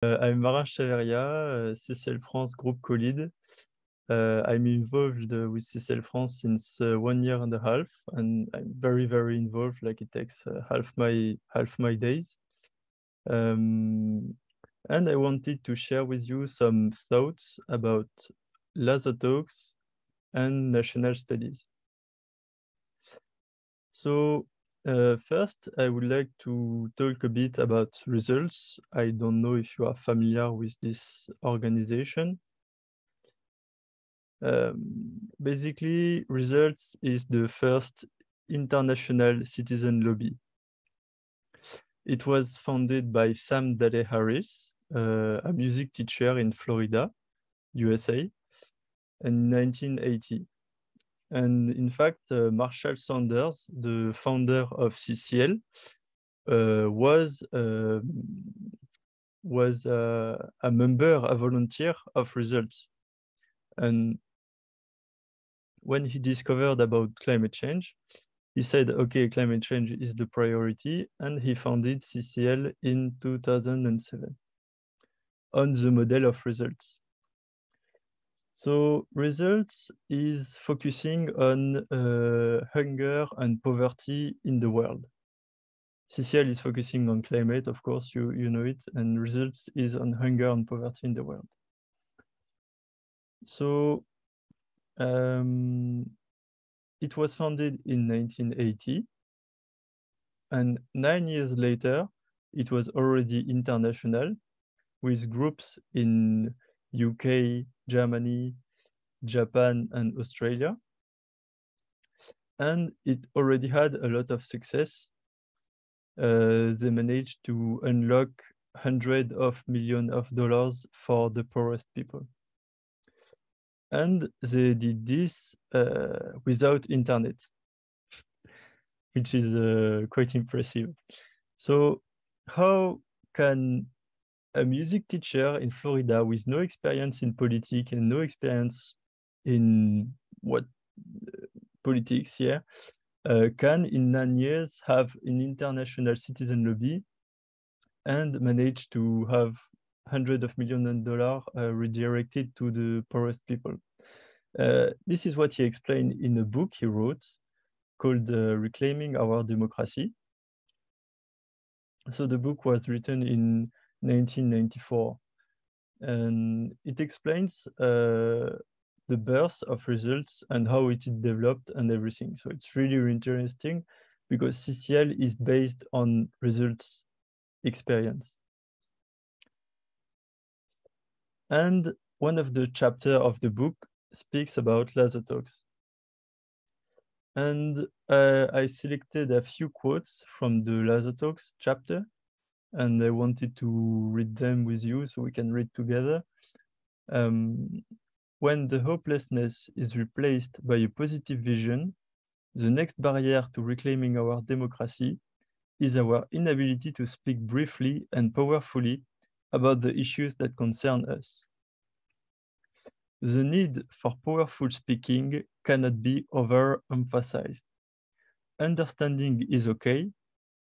I'm Marin Chaveyriat, CCL France Group co-lead. I'm involved with CCL France since 1 year and a half, and I'm very, very involved. Like it takes half my days. And I wanted to share with you some thoughts about laser talks and national studies. So first, I would like to talk a bit about results. I don't know if you are familiar with this organization. Basically, Results is the first international citizen lobby. It was founded by Sam Daley Harris, a music teacher in Florida, USA, in 1980. And in fact, Marshall Sanders, the founder of CCL, was a member, a volunteer of Results. And when he discovered about climate change, he said, okay, climate change is the priority, and he founded CCL in 2007 on the model of Results. So Results is focusing on hunger and poverty in the world. CCL is focusing on climate, of course, you know it, and Results is on hunger and poverty in the world. So it was founded in 1980, and 9 years later, it was already international with groups in UK, Germany, Japan, and Australia. And it already had a lot of success. They managed to unlock hundreds of millions of dollars for the poorest people. And they did this without internet, which is quite impressive. So how can a music teacher in Florida with no experience in politics and no experience in what politics here can in 9 years have an international citizen lobby and manage to have hundreds of millions of dollars redirected to the poorest people. This is what he explained in a book he wrote called Reclaiming Our Democracy. So the book was written in 1994, and it explains the birth of Results and how it developed and everything. So it's really, really interesting because CCL is based on Results experience. And one of the chapters of the book speaks about laser talks. And I selected a few quotes from the laser talks chapter, and I wanted to read them with you so we can read together. When the hopelessness is replaced by a positive vision, the next barrier to reclaiming our democracy is our inability to speak briefly and powerfully about the issues that concern us. The need for powerful speaking cannot be overemphasized. Understanding is okay,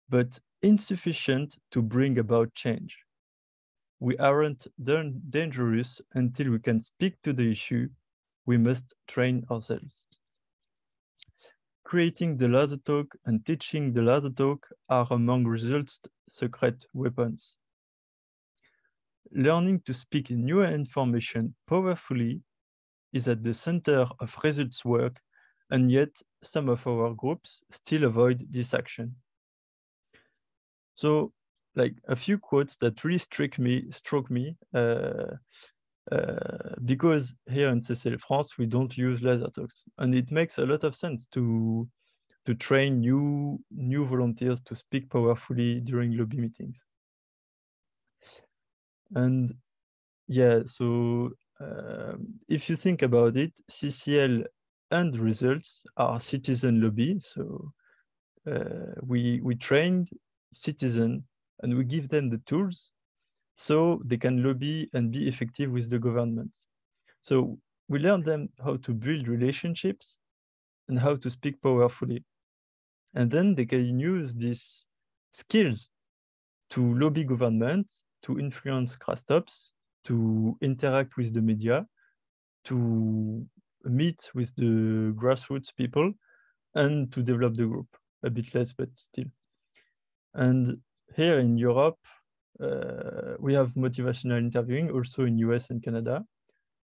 but insufficient to bring about change. We aren't dangerous until we can speak to the issue. We must train ourselves. Creating the laser talk and teaching the laser talk are among Results' secret weapons. Learning to speak new information powerfully is at the center of Results' work, and yet some of our groups still avoid this action. So, like a few quotes that really struck me because here in CCL France we don't use laser talks, and it makes a lot of sense to train new volunteers to speak powerfully during lobby meetings. And yeah, so if you think about it, CCL and Results are citizen lobby. So we trained citizens and we give them the tools so they can lobby and be effective with the government. So we learn them how to build relationships and how to speak powerfully. And then they can use these skills to lobby government, to influence grass tops, to interact with the media, to meet with the grassroots people, and to develop the group. A bit less, but still. And here in Europe, we have motivational interviewing, also in US and Canada.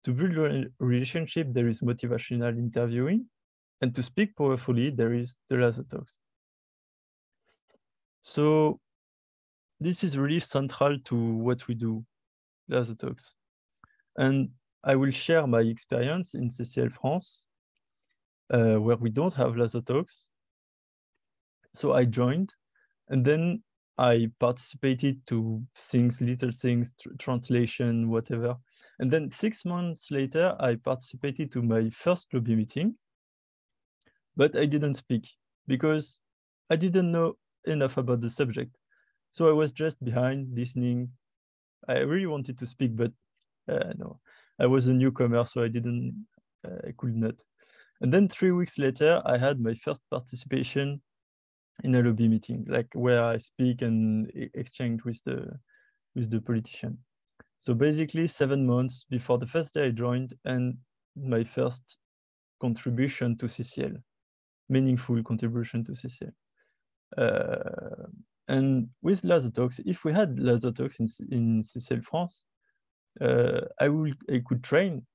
To build a relationship, there is motivational interviewing. And to speak powerfully, there is the laser talks. So this is really central to what we do, laser talks. And I will share my experience in CCL France, where we don't have laser talks. So I joined, and then I participated to things, little things, translation, whatever. And then 6 months later, I participated to my first lobby meeting, but I didn't speak because I didn't know enough about the subject. So I was just behind listening. I really wanted to speak, but no, I was a newcomer, so I could not. And then 3 weeks later, I had my first participation in a lobby meeting, like where I speak and exchange with the politician. So basically 7 months before the first day I joined and my first contribution to CCL, meaningful contribution to CCL. And with laser talks, if we had laser talks in CCL France, I could train.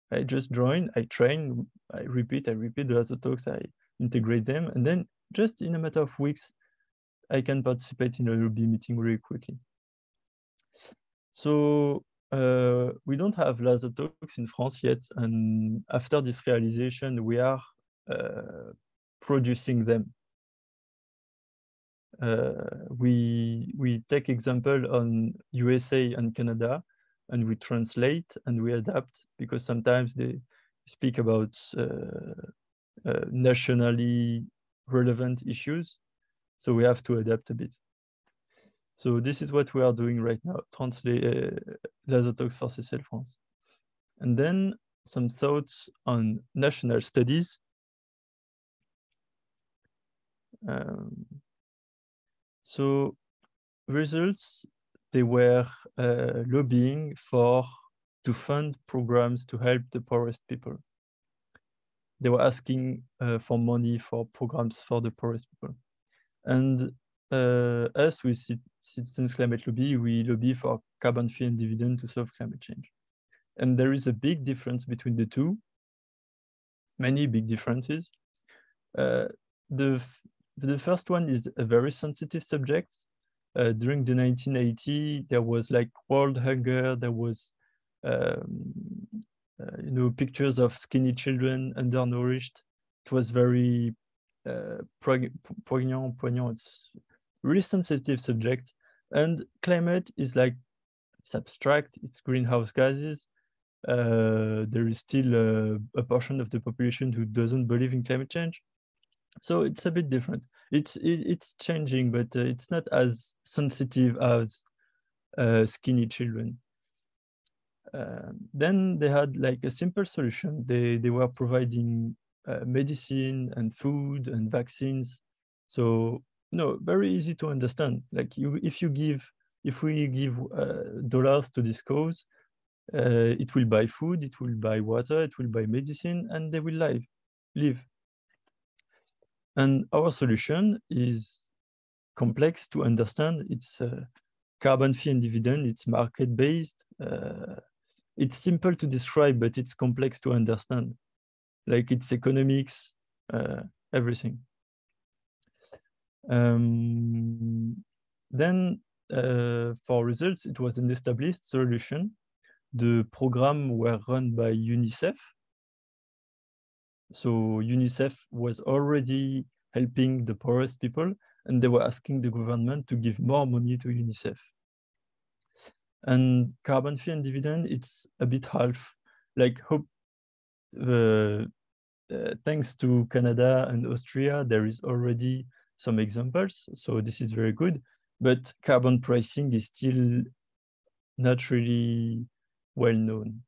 I just join, I train, I repeat the laser talks, I integrate them, and then just in a matter of weeks, I can participate in a lobby meeting really quickly. So we don't have laser talks in France yet, and after this realization, we are producing them. We take example on USA and Canada, and we translate and we adapt, because sometimes they speak about nationally relevant issues, so we have to adapt a bit. So this is what we are doing right now, translate laser talks for CCL France. And then some thoughts on national studies. So results, they were lobbying to fund programs to help the poorest people. They were asking for money for programs for the poorest people. And us, with Citizens Climate Lobby, we lobby for carbon fee and dividend to solve climate change. And there is a big difference between the two, many big differences. The first one is a very sensitive subject. During the 1980s, there was like world hunger, there was pictures of skinny children, undernourished. It was very poignant. It's really sensitive subject. And climate is like, it's abstract, it's greenhouse gases. There is still a portion of the population who doesn't believe in climate change. So it's a bit different. It's changing, but it's not as sensitive as skinny children. Then they had like a simple solution. They were providing medicine and food and vaccines. So very easy to understand. Like if we give dollars to this cause, it will buy food, it will buy water, it will buy medicine, and they will live. And our solution is complex to understand. It's carbon fee and dividend. It's market-based. It's simple to describe, but it's complex to understand. Like it's economics, everything. Then for results, it was an established solution. The program were run by UNICEF. So UNICEF was already helping the poorest people, and they were asking the government to give more money to UNICEF. And carbon fee and dividend, it's a bit half. Like thanks to Canada and Austria, there is already some examples. So this is very good, but carbon pricing is still not really well known.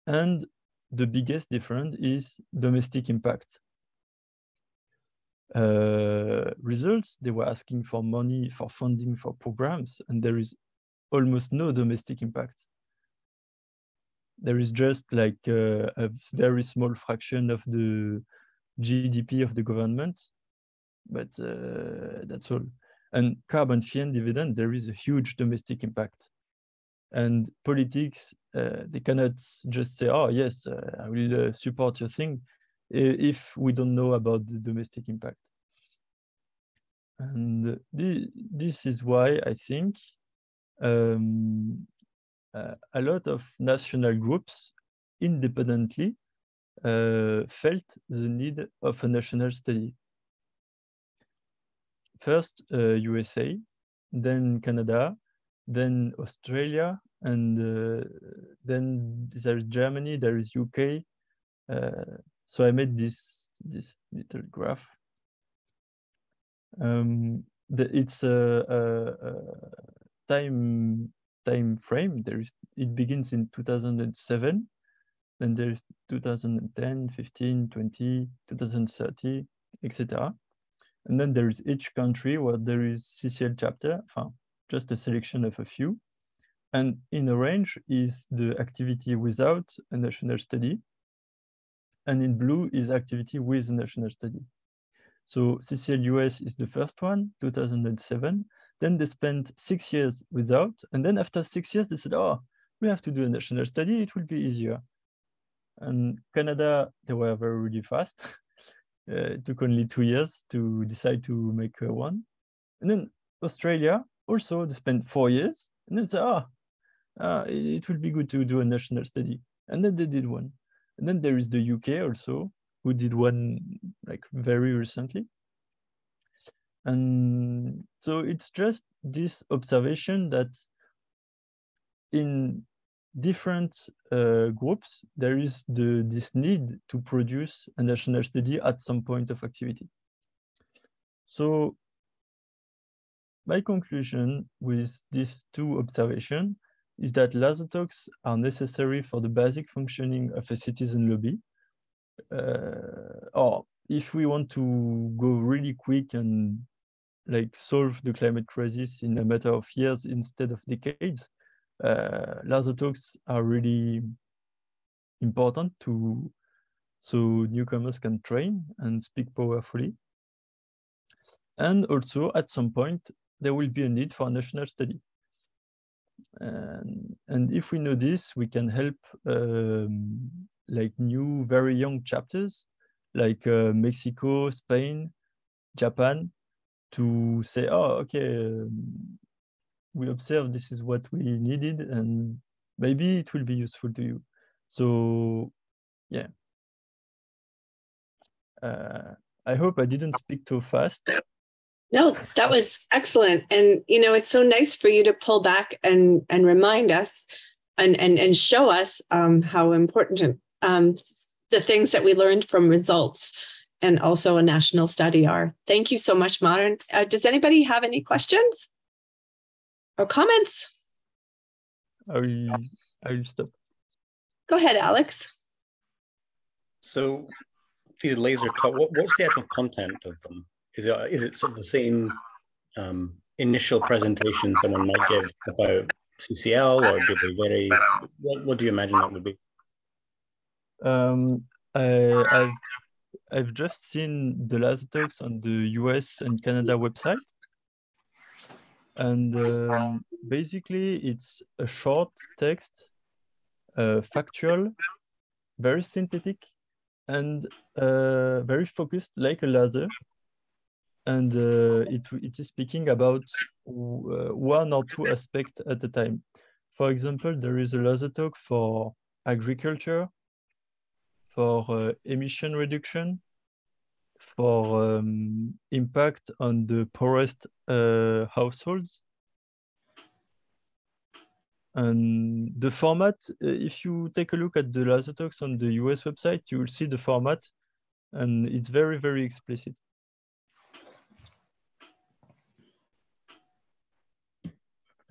And the biggest difference is domestic impact. results, they were asking for money for funding for programs, and there is almost no domestic impact. There is just like a very small fraction of the GDP of the government, but that's all. And carbon fee and dividend, there is a huge domestic impact. And politics, they cannot just say, oh, yes, I will support your thing if we don't know about the domestic impact. And this is why I think a lot of national groups independently felt the need of a national study. First, USA, then Canada, then Australia, and then there's Germany, there is UK. So I made this little graph. It's a time frame. It begins in 2007, then there's 2010, 15, 20, 2030, etc. And then there is each country where there is CCL chapter, just a selection of a few. And in orange is the activity without a national study. And in blue is activity with a national study. So CCL US is the first one, 2007. Then they spent 6 years without. And then after 6 years, they said, oh, we have to do a national study. It will be easier. And Canada, they were really fast. It took only 2 years to decide to make one. And then Australia, also, they spent 4 years. And then said, it will be good to do a national study. And then they did one. And then there is the UK also, who did one like very recently. And so it's just this observation that in different groups, there is this need to produce a national study at some point of activity. So my conclusion with these two observations is that LASO talks are necessary for the basic functioning of a citizen lobby. Or if we want to go really quick and like solve the climate crisis in a matter of years instead of decades, LASO talks are really important so newcomers can train and speak powerfully. And also at some point, there will be a need for a national study. And if we know this, we can help like new, very young chapters, like Mexico, Spain, Japan, to say, oh, okay, we observed this is what we needed, and maybe it will be useful to you. So, yeah. I hope I didn't speak too fast. No, that was excellent. And, you know, it's so nice for you to pull back and remind us and show us how important the things that we learned from results and also a national study are. Thank you so much, Marin. Does anybody have any questions or comments? I will stop. Go ahead, Alex. So these laser talk, what's the actual content of them? Is it sort of the same initial presentation someone might give about CCL, or do they vary? What do you imagine that would be? I've just seen the last talks on the US and Canada website. And basically it's a short text, factual, very synthetic, and very focused like a laser. And it is speaking about one or two aspects at a time. For example, there is a laser talk for agriculture, for emission reduction, for impact on the poorest households. And the format, if you take a look at the laser talks on the US website, you will see the format, and it's very, very explicit.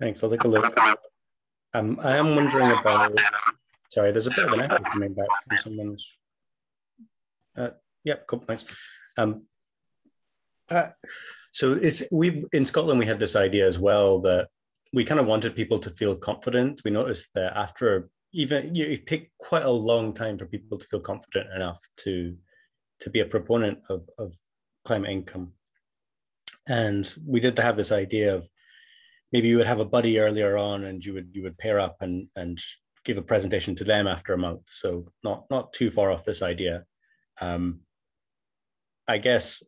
Thanks, I'll take a look. I am wondering about, sorry, there's a bit of an echo coming back from someone's, yeah, cool, thanks. So we in Scotland, we had this idea as well that we kind of wanted people to feel confident. We noticed that after it take quite a long time for people to feel confident enough to be a proponent of climate income. And we did have this idea of maybe you would have a buddy earlier on, and you would pair up and give a presentation to them after a month. So not too far off this idea. I guess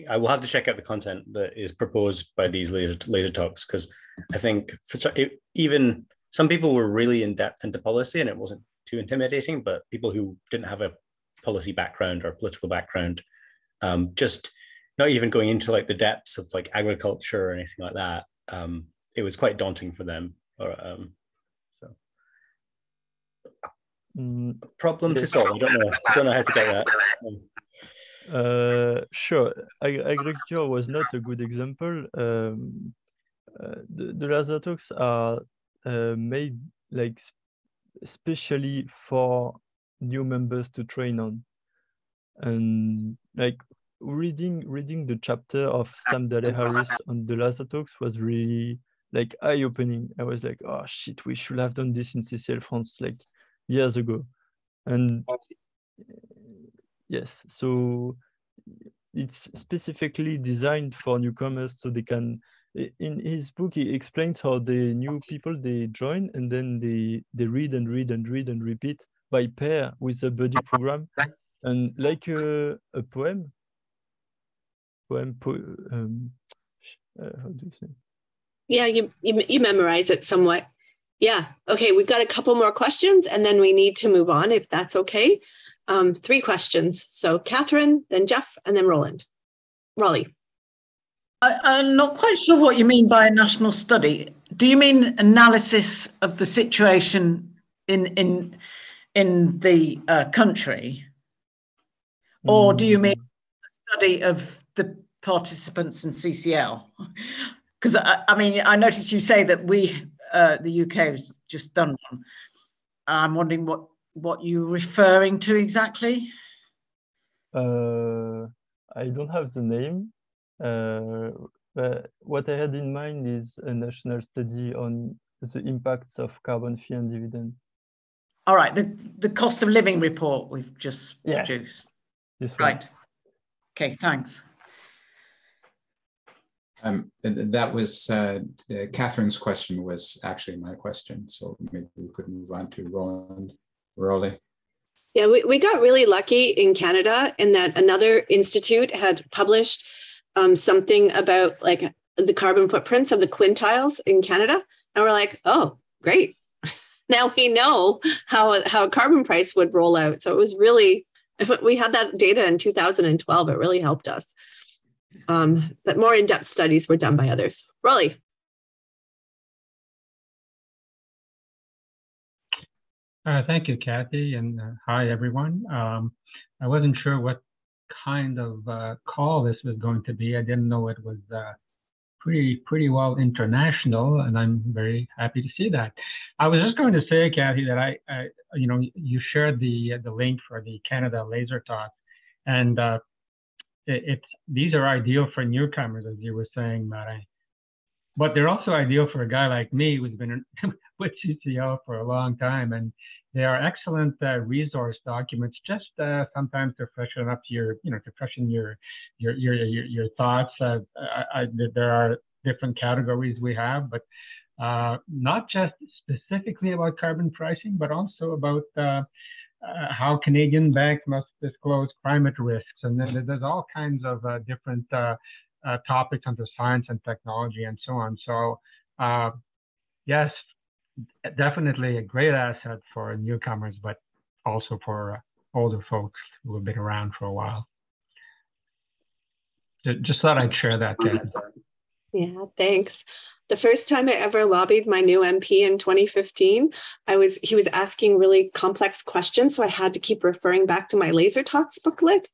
I will have to check out the content that is proposed by these laser talks, because I think even some people were really in depth into policy and it wasn't too intimidating, but people who didn't have a policy background or political background, just not even going into like the depths of like agriculture or anything like that, it was quite daunting for them. So problem to solve. I don't know how to get that. Sure, agriculture was not a good example. The laser talks are made like especially for new members to train on, and like reading the chapter of Sam Daly-Harris on the laser talks was really like eye-opening. I was like, oh shit, we should have done this in CCL France like years ago. And yes, so it's specifically designed for newcomers, so they can, in his book he explains how the new people, they join and then they read and read and read and repeat by pair with a buddy program, and like a poem, how do you say? Yeah, you memorize it somewhat. Yeah. Okay, we've got a couple more questions and then we need to move on, if that's okay. 3 questions. So Catherine, then Jeff, and then Roland. Raleigh. I'm not quite sure what you mean by a national study. Do you mean analysis of the situation in the country, or do you mean a study of the participants in CCL? Because I mean, I noticed you say that the UK has just done one. I'm wondering what you're referring to exactly. I don't have the name. But what I had in mind is a national study on the impacts of carbon fee and dividend. All right, the cost of living report we've just produced. This one. Right. Okay, thanks. That was Catherine's question was actually my question, so maybe we could move on to Roland. Raleigh. Yeah, we got really lucky in Canada in that another institute had published something about like the carbon footprints of the quintiles in Canada, and we're like, oh, great! Now we know how a carbon price would roll out. So it was really, if we had that data in 2012, it really helped us. But more in-depth studies were done by others. Raleigh. Thank you, Kathy, and hi, everyone. I wasn't sure what kind of call this was going to be. I didn't know it was pretty well international, and I'm very happy to see that. I was just going to say, Kathy, that you shared the link for the Canada Laser Talk, and these are ideal for newcomers, as you were saying, Marin. But they're also ideal for a guy like me who's been with CCL for a long time, and they are excellent resource documents. Just sometimes to freshen up your thoughts. There are different categories we have, but not just specifically about carbon pricing, but also about how Canadian banks must disclose climate risks, and then there's all kinds of different topics under science and technology and so on. So yes, definitely a great asset for newcomers, but also for older folks who have been around for a while. Just thought I'd share that, Kathy. Yeah, thanks. The first time I ever lobbied my new MP in 2015, he was asking really complex questions, so I had to keep referring back to my Laser Talks booklet.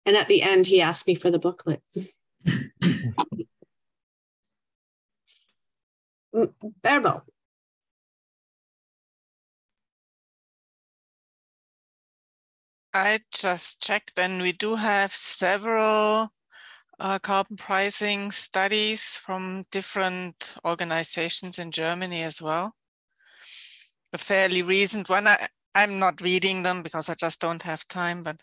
And at the end, he asked me for the booklet. Berbo. I just checked, and we do have several carbon pricing studies from different organizations in Germany as well. A fairly recent one. I'm not reading them because I just don't have time, but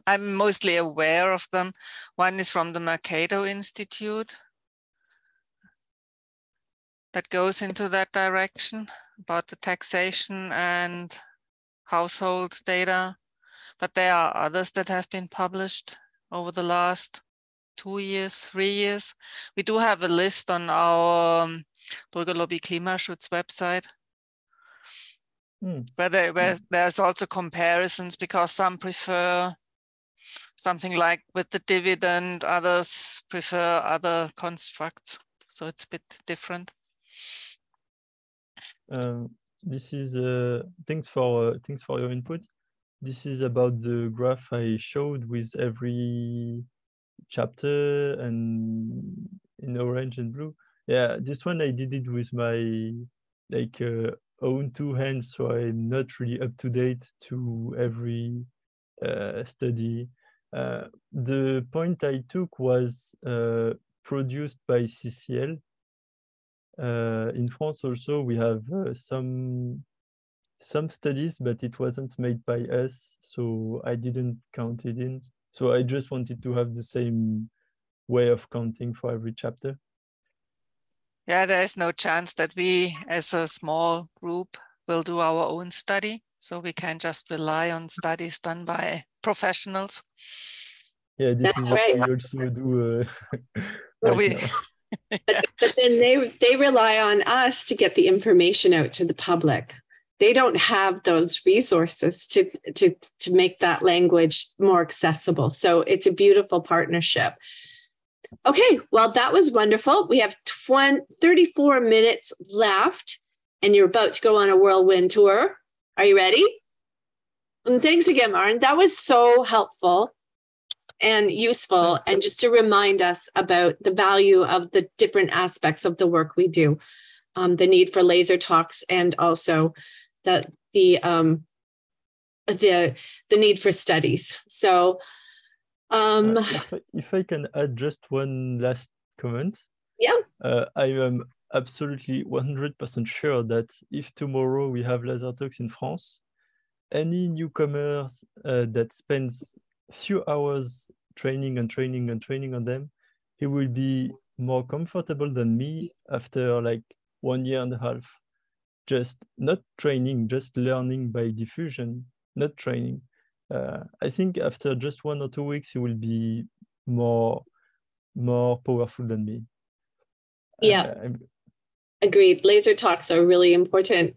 I'm mostly aware of them. One is from the Mercator Institute that goes into that direction about the taxation and household data. But there are others that have been published over the last 2 years, 3 years. We do have a list on our Bürgerlobby Klimaschutz website. Where there's also comparisons, because some prefer something like with the dividend, others prefer other constructs. So it's a bit different. This is thanks for your input. This is about the graph I showed with every chapter and in orange and blue. Yeah, this one I did it with my own 2 hands, so I'm not really up to date to every study. The point I took was produced by CCL. In France also we have some studies, but it wasn't made by us, so I didn't count it in. So I just wanted to have the same way of counting for every chapter. Yeah, there is no chance that we as a small group will do our own study. So we can just rely on studies done by professionals. Yeah, this is what we also do right now. But then they rely on us to get the information out to the public. They don't have those resources to make that language more accessible. So it's a beautiful partnership. Okay, well, that was wonderful. We have 34 minutes left, and you're about to go on a whirlwind tour. Are you ready? And thanks again, Marin. That was so helpful and useful, and just to remind us about the value of the different aspects of the work we do, the need for laser talks, and also the need for studies. So if I can add just one last comment. Yeah. I am absolutely 100% sure that if tomorrow we have laser talks in France, any newcomer that spends a few hours training on them, he will be more comfortable than me after like 1.5 years. Just not training, just learning by diffusion, not training. I think after just 1 or 2 weeks, he will be more powerful than me. Yeah, agreed. Laser talks are really important.